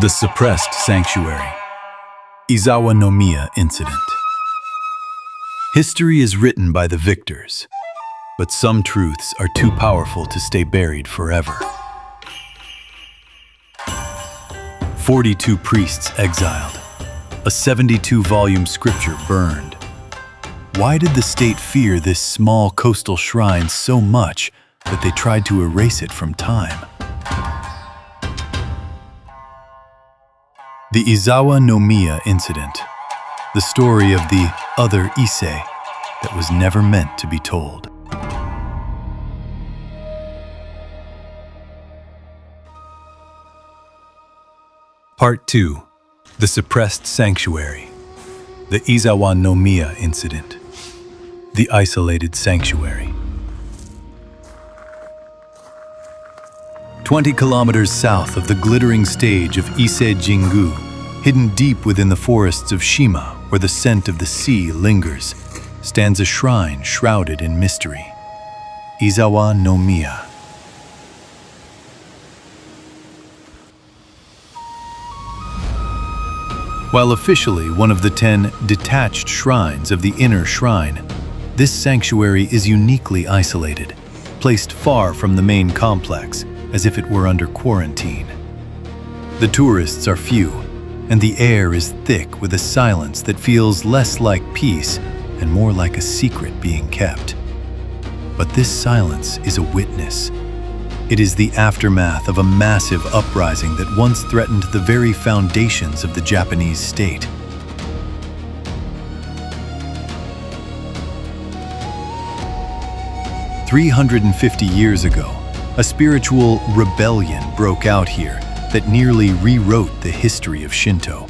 The Suppressed Sanctuary. Izawa-no-miya Incident. History is written by the victors, but some truths are too powerful to stay buried forever. 42 priests exiled. A 72-volume scripture burned. Why did the state fear this small coastal shrine so much that they tried to erase it from time? The Izawa-no-miya Incident. The story of the other Ise that was never meant to be told. Part 2. The Suppressed Sanctuary. The Izawa-no-miya Incident. The Isolated Sanctuary. 20 kilometers south of the glittering stage of Ise Jingu, hidden deep within the forests of Shima, where the scent of the sea lingers, stands a shrine shrouded in mystery. Izawa-no-miya. While officially one of the 10 detached shrines of the inner shrine, this sanctuary is uniquely isolated, placed far from the main complex, as if it were under quarantine. The tourists are few, and the air is thick with a silence that feels less like peace and more like a secret being kept. But this silence is a witness. It is the aftermath of a massive uprising that once threatened the very foundations of the Japanese state. "350 years ago, a spiritual rebellion broke out here that nearly rewrote the history of Shinto.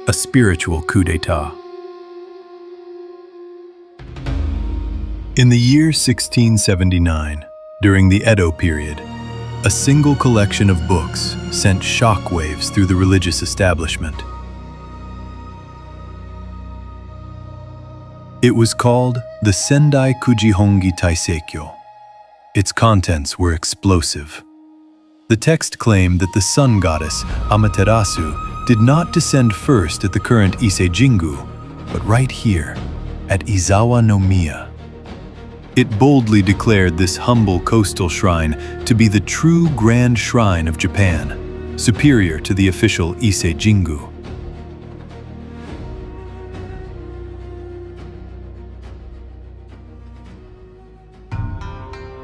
A spiritual coup d'etat. In the year 1679, during the Edo period, a single collection of books sent shockwaves through the religious establishment. It was called the Sendai Kujihongi Taiseikyo. Its contents were explosive. The text claimed that the sun goddess, Amaterasu, did not descend first at the current Ise Jingu, but right here, at Izawa-no-miya. It boldly declared this humble coastal shrine to be the true grand shrine of Japan, superior to the official Ise Jingu.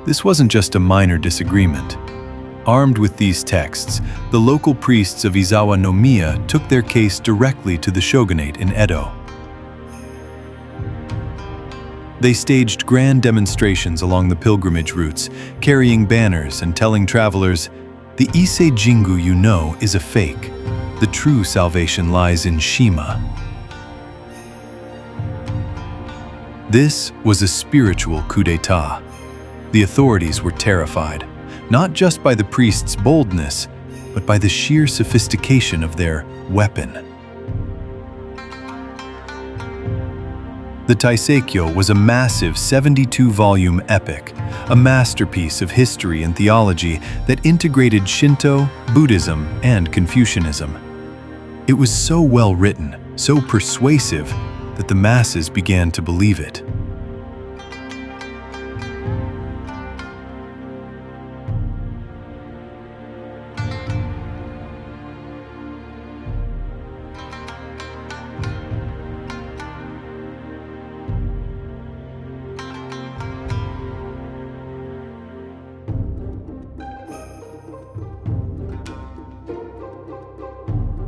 This wasn't just a minor disagreement. Armed with these texts, the local priests of Izawa-no-miya took their case directly to the Shogunate in Edo. They staged grand demonstrations along the pilgrimage routes, carrying banners and telling travelers, "The Ise Jingu you know is a fake. The true salvation lies in Shima." This was a spiritual coup d'etat. The authorities were terrified, not just by the priests' boldness, but by the sheer sophistication of their weapon. The Taiseikyo was a massive 72-volume epic, a masterpiece of history and theology that integrated Shinto, Buddhism, and Confucianism. It was so well written, so persuasive, that the masses began to believe it.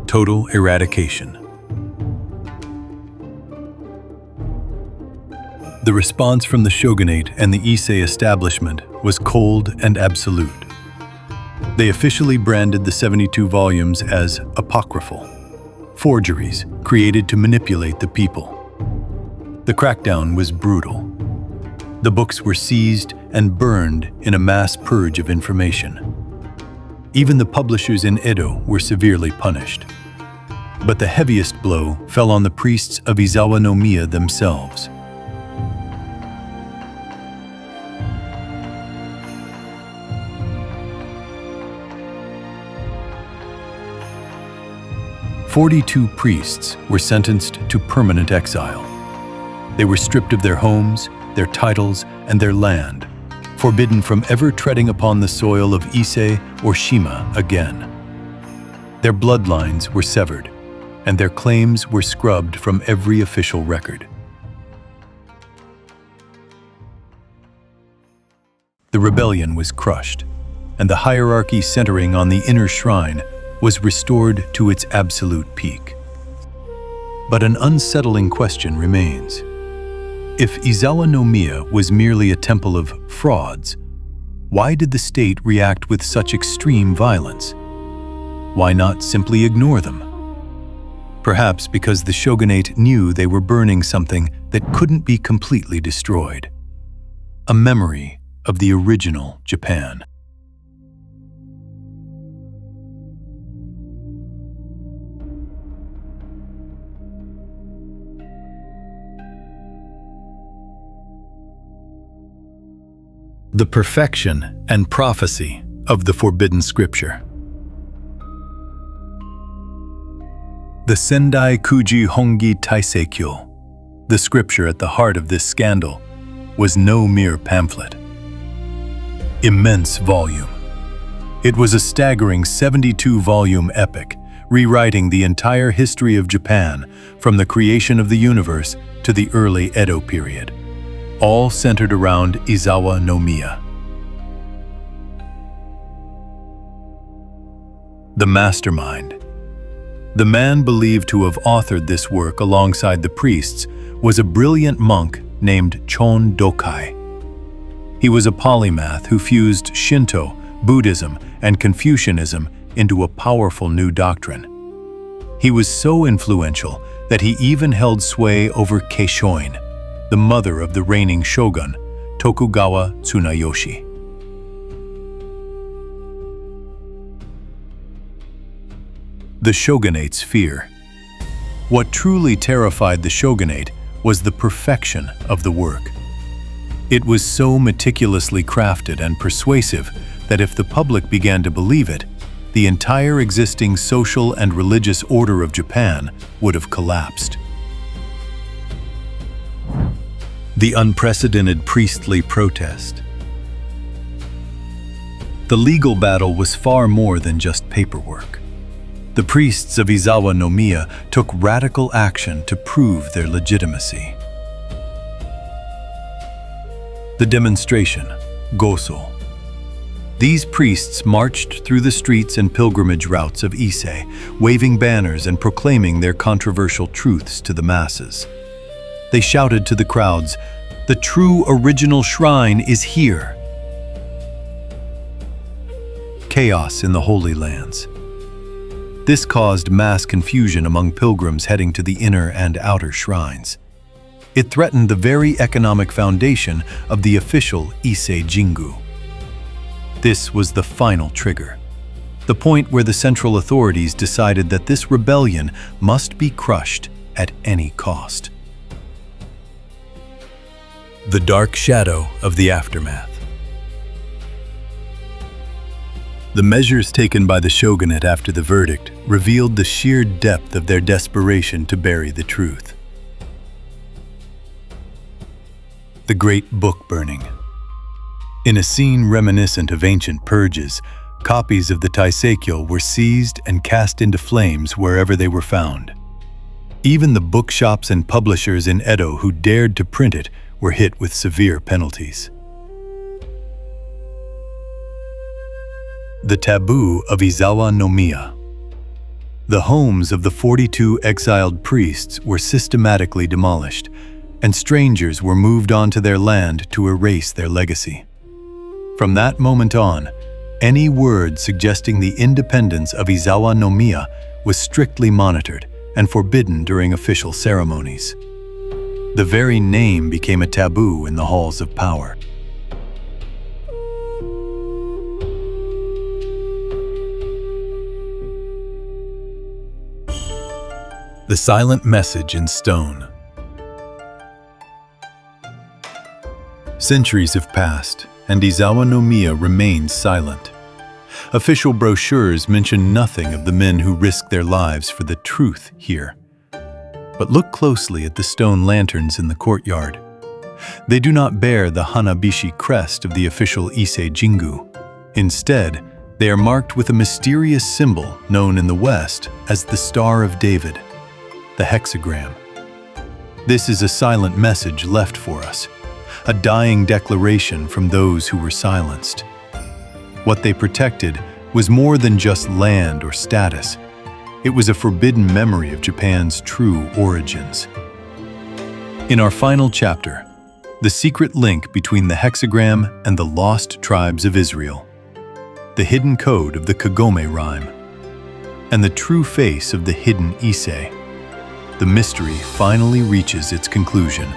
Total eradication. The response from the Shogunate and the Ise establishment was cold and absolute. They officially branded the 72 volumes as apocryphal, forgeries created to manipulate the people. The crackdown was brutal. The books were seized and burned in a mass purge of information. Even the publishers in Edo were severely punished. But the heaviest blow fell on the priests of Izawa-no-miya themselves. "42 priests were sentenced to permanent exile. They were stripped of their homes, their titles, and their land, forbidden from ever treading upon the soil of Ise or Shima again. Their bloodlines were severed, and their claims were scrubbed from every official record. The rebellion was crushed, and the hierarchy centering on the inner shrine was restored to its absolute peak. But an unsettling question remains. If Izawa-no-miya was merely a temple of frauds, why did the state react with such extreme violence? Why not simply ignore them? Perhaps because the shogunate knew they were burning something that couldn't be completely destroyed. A memory of the original Japan. The perfection and prophecy of the forbidden scripture. The Sendai Kuji Hongi Taiseikyo, the scripture at the heart of this scandal, was no mere pamphlet. Immense volume. It was a staggering 72-volume epic, rewriting the entire history of Japan from the creation of the universe to the early Edo period, all centered around Izawa-no-miya. The mastermind. The man believed to have authored this work alongside the priests was a brilliant monk named Chon Dokai. He was a polymath who fused Shinto, Buddhism, and Confucianism into a powerful new doctrine. He was so influential that he even held sway over Keishoin, the mother of the reigning shogun, Tokugawa Tsunayoshi. The shogunate's fear. What truly terrified the shogunate was the perfection of the work. It was so meticulously crafted and persuasive that if the public began to believe it, the entire existing social and religious order of Japan would have collapsed. The unprecedented priestly protest. The legal battle was far more than just paperwork. The priests of Izawa-no-miya took radical action to prove their legitimacy. The demonstration, Goso. These priests marched through the streets and pilgrimage routes of Ise, waving banners and proclaiming their controversial truths to the masses. They shouted to the crowds, "The true original shrine is here." Chaos in the Holy Lands. This caused mass confusion among pilgrims heading to the inner and outer shrines. It threatened the very economic foundation of the official Ise Jingu. This was the final trigger, the point where the central authorities decided that this rebellion must be crushed at any cost. The dark shadow of the aftermath. The measures taken by the shogunate after the verdict revealed the sheer depth of their desperation to bury the truth. The Great Book Burning. In a scene reminiscent of ancient purges, copies of the Taiseikyo were seized and cast into flames wherever they were found. Even the bookshops and publishers in Edo who dared to print it were hit with severe penalties. The taboo of Izawa-no-miya. The homes of the 42 exiled priests were systematically demolished, and strangers were moved onto their land to erase their legacy. From that moment on, any word suggesting the independence of Izawa-no-miya was strictly monitored and forbidden during official ceremonies. The very name became a taboo in the halls of power. The silent message in stone. Centuries have passed, and Izawa-no-miya remains silent. Official brochures mention nothing of the men who risked their lives for the truth here. But look closely at the stone lanterns in the courtyard. They do not bear the Hanabishi crest of the official Ise Jingu. Instead, they are marked with a mysterious symbol known in the West as the Star of David, the hexagram. This is a silent message left for us, a dying declaration from those who were silenced. What they protected was more than just land or status. It was a forbidden memory of Japan's true origins. In our final chapter, the secret link between the hexagram and the lost tribes of Israel, the hidden code of the Kagome rhyme, and the true face of the hidden Ise, the mystery finally reaches its conclusion.